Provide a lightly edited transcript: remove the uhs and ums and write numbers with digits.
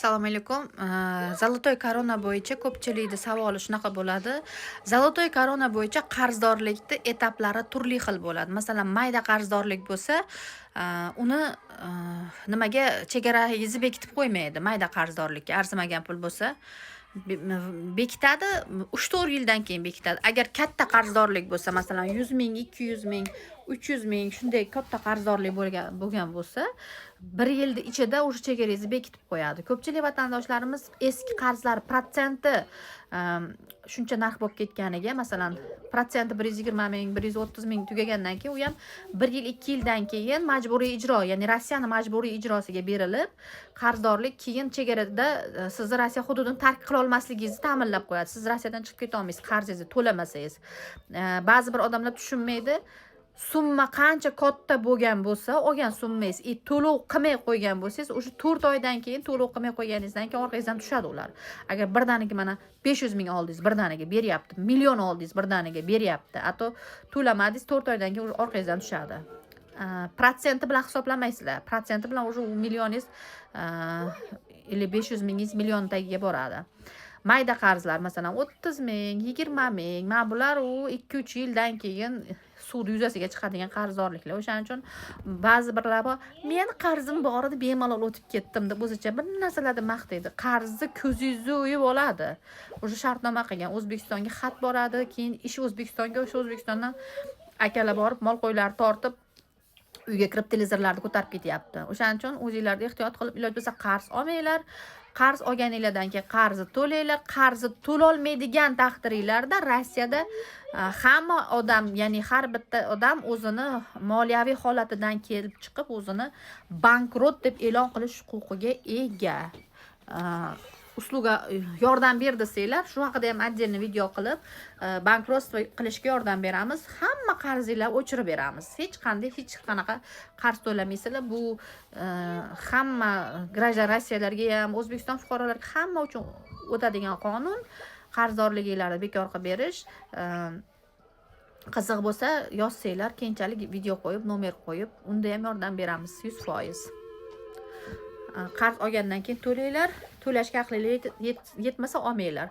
Assalomu alaykum. Zolotoy korona bo'yicha ko'pchilikda savoli shunaqa bo'ladi. Zolotoy korona bo'yicha qarzdorlikni etaplari turli xil bo'ladi. Masalan, mayda qarzdorlik bo'lsa, uni nimaga chegarayizni bekitib qo'ymaydi. Mayda qarzdorlikka arzimagan pul bo'lsa, bekitadi, 3-4 yildan keyin bekitadi. Agar katta qarzdorlik bo'lsa, masalan 100 ming, 200 ming, 300 ming shunday katta qarzdorlik bo'lgan bo'lsa, 1 yilda ichida o'sha chegarayizni bekitib qo'yadi. Ko'pchilik vatandoshlarimiz eski qarzlar protsenti shuncha narx bo'lib ketganiga, masalan, protsenti 120 ming, 130 ming tugagandan keyin u ham 1 yil, 2 yildan keyin majburiy ijro, ya'ni Rossiyani majburiy ijrosiga berilib, qarzdorlik keyin chegarada sizni Rossiya hududini tark qila olmasligingizni ta'minlab qo'yadi. Siz Rossiyadan chiqib keta olmaysiz qarzingizni to'lamasangiz. Ba'zi bir odamlar tushunmaydi. Summa qancha katta bo'lgan bo'lsa, olgan summangiz to'lov qilmay qo'ygan bo'lsangiz, o'sha 4 oydan keyin to'lov qilmay qo'yganingizdan keyin orqangizdan tushadi ular. Agar birdaniga mana 500 ming oldingiz, birdaniga beryapti, million oldingiz, birdaniga beryapti, ato to'lamadingiz, 4 oydan keyin orqangizdan tushadi. Protsenti bilan hisoblamaysizlar. Protsenti bilan o'sha millioningiz 500 mingingiz million tagiga boradi. Mayda qarzlar, masalan 30 ming, 20 ming, mana bular u 2-3 yildan keyin sud yuzasiga chiqadigan qarzdorliklar. O'shaning uchun ba'zi birlar bor, men qarzim bor edi, bemalol o'tib ketdim deb o'zicha bir narsalarni maqtaydi. Qarzni ko'zingizni o'yib oladi. O'sha shartnoma qilgan O'zbekistonga xat boradi, keyin ish O'zbekistonga, o'sha O'zbekistondan akalar borib, mol qo'ylar tortib uyga kirib televizorlarni ko'tarib ketyapti. O'shaning uchun o'zingizlarga ehtiyot qilib, iloj bo'lsa qarz olmanglar. Qarz olganinglardan keyin qarzni to'langlar. Qarzni to'lolmaydigan taqdiringlarda Rossiyada hamma odam, ya'ni har bitta odam o'zini moliyaviy holatidan kelib chiqib, o'zini bankrot deb e'lon qilish huquqiga ega. Usluga yordam ber desanglar, shu haqida ham отдельно video qilib, bankrotство qilishga yordam beramiz. Hamma qarzinglarni o'chirib beramiz. Hech qanaqa qarz to'lamaysizlar. Bu hamma grajdan Rossiyalarga ham, O'zbekiston fuqarolariga hamma uchun o'tadigan qonun. Qarzdorliginglarni bekor qilib berish. Qiziq bo'lsa, yozsanglar, keyinchalik video qo'yib, nomer qo'yib, unda ham yordam beramiz 100%. Qarz olgandan keyin to'langlar, to'lashga aqlingiz yetmasa olmanglar.